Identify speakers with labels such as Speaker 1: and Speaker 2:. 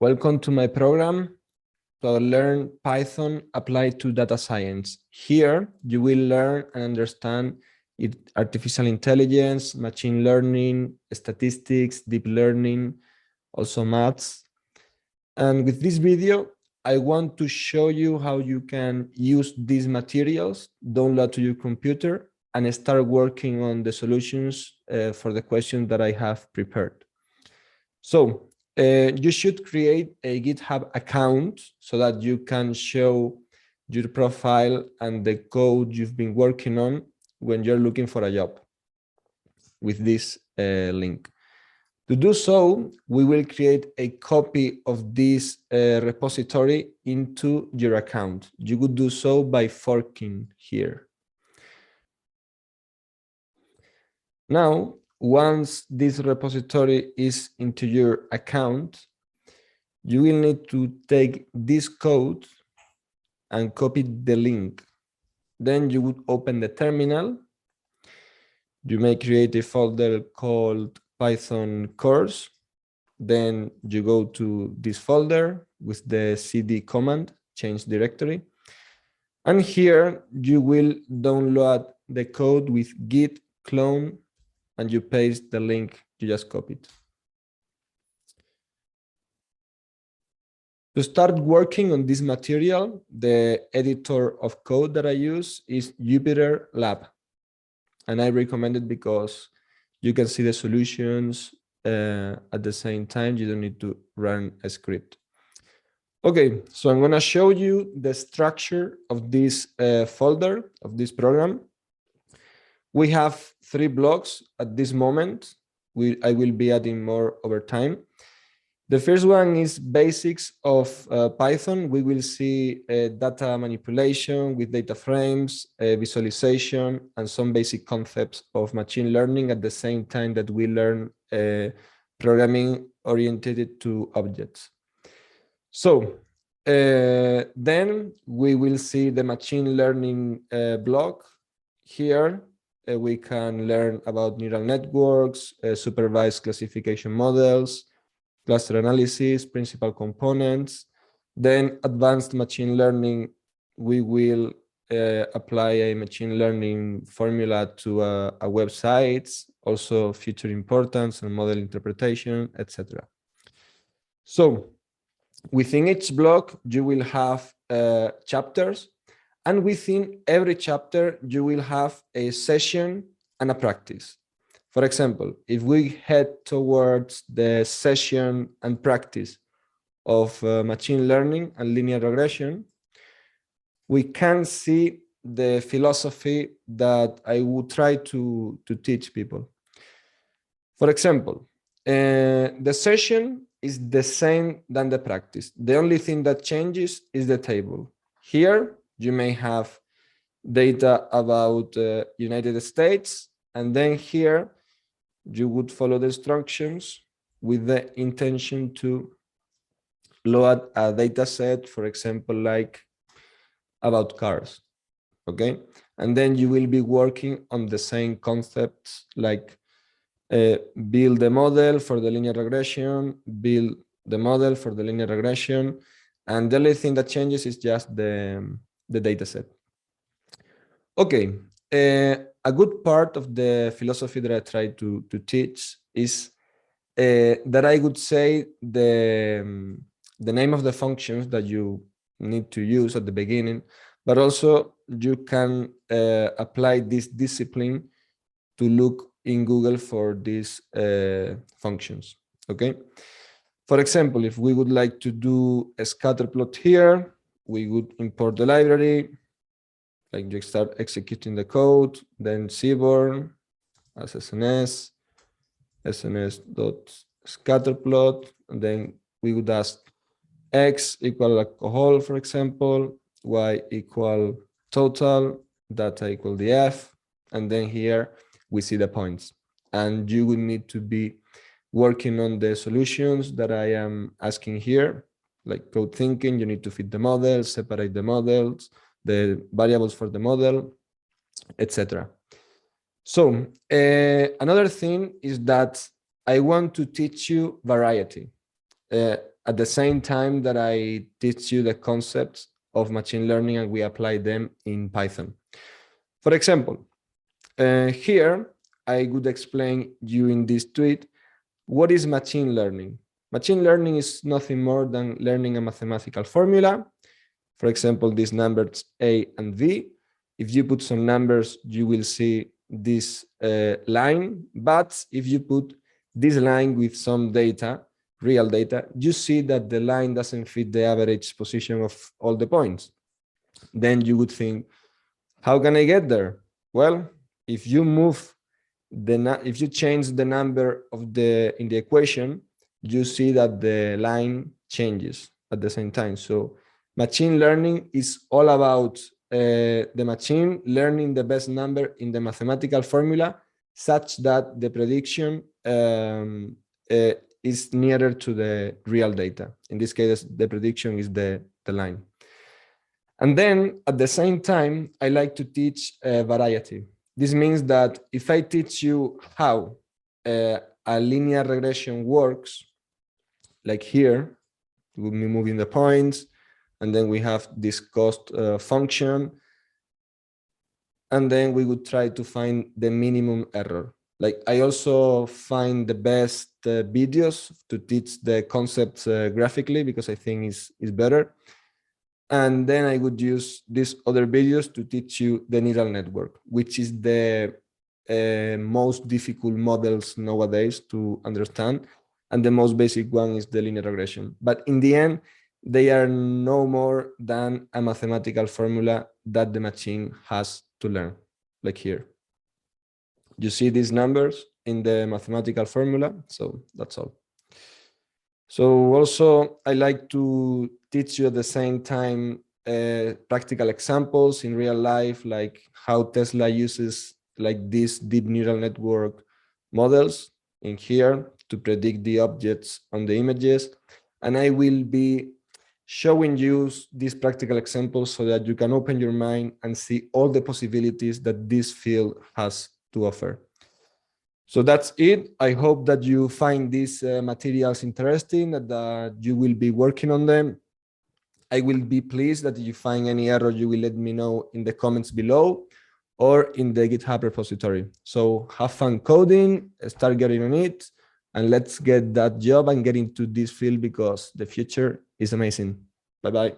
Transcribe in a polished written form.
Speaker 1: Welcome to my program to learn Python applied to data science. Here, you will learn and understand artificial intelligence, machine learning, statistics, deep learning, also maths. And with this video, I want to show you how you can use these materials, download to your computer, and start working on the solutions for the questions that I have prepared. So you should create a GitHub account so that you can show your profile and the code you've been working on when you're looking for a job with this link. To do so, we will create a copy of this repository into your account. You could do so by forking here. Now, once this repository is into your account, you will need to take this code and copy the link. Then you would open the terminal. You may create a folder called Python course. Then you go to this folder with the cd command, change directory. And here you will download the code with git clone and you paste the link you just copied. To start working on this material, the editor of code that I use is Jupyter Lab. And I recommend it because you can see the solutions at the same time. You don't need to run a script. Okay, so I'm gonna show you the structure of this folder, of this program. We have 3 blocks at this moment. I will be adding more over time. The first one is basics of Python. We will see data manipulation with data frames, visualization, and some basic concepts of machine learning at the same time that we learn programming oriented to objects. So then we will see the machine learning block. Here we can learn about neural networks, supervised classification models, cluster analysis, principal components. Then advanced machine learning, we will apply a machine learning formula to a website, also feature importance and model interpretation, etc. So within each block, you will have chapters, and within every chapter, you will have a session and a practice. For example, if we head towards the session and practice of machine learning and linear regression, we can see the philosophy that I would try to teach people. For example, the session is the same than the practice. The only thing that changes is the table. Here, you may have data about United States, and then here, you would follow the instructions with the intention to load a data set, for example, like about cars, okay? And then you will be working on the same concepts like build the model for the linear regression, build the model for the linear regression, and the only thing that changes is just the data set. Okay. A good part of the philosophy that I try to teach is that I would say the name of the functions that you need to use at the beginning, but also you can apply this discipline to look in Google for these functions, okay? For example, if we would like to do a scatter plot here, we would import the library, like you start executing the code, then seaborn as SNS, sns.scatterplot, and then we would ask X equal alcohol, for example, Y equal total, data equal the F, and then here we see the points. And you will need to be working on the solutions that I am asking here, like code thinking. You need to fit the model, separate the models, the variables for the model, etc. So another thing is that I want to teach you variety. at the same time that I teach you the concepts of machine learning and we apply them in Python. For example, here I would explain you in this tweet what is machine learning. Machine learning is nothing more than learning a mathematical formula. For example, these numbers A and V. If you put some numbers, you will see this line. But if you put this line with some data, real data, you see that the line doesn't fit the average position of all the points. Then you would think, how can I get there? Well, if you if you change the number of in the equation, you see that the line changes at the same time. So machine learning is all about the machine learning the best number in the mathematical formula such that the prediction is nearer to the real data. In this case, the prediction is the line. And then at the same time, I like to teach variety. This means that if I teach you how a linear regression works, like here, we'll be moving the points, and then we have this cost function, and then we would try to find the minimum error. Like I also find the best videos to teach the concepts graphically because I think is better. And then I would use these other videos to teach you the neural network, which is the most difficult models nowadays to understand. And the most basic one is the linear regression. But in the end, they are no more than a mathematical formula that the machine has to learn, like here. You see these numbers in the mathematical formula, so that's all. So also, I like to teach you at the same time practical examples in real life, like how Tesla uses like these deep neural network models in here to predict the objects on the images. And I will be showing you these practical examples so that you can open your mind and see all the possibilities that this field has to offer. So that's it. I hope that you find these materials interesting, that you will be working on them. I will be pleased that if you find any error, you will let me know in the comments below or in the GitHub repository. So have fun coding, start getting on it, and let's get that job and get into this field because the future is amazing. Bye-bye.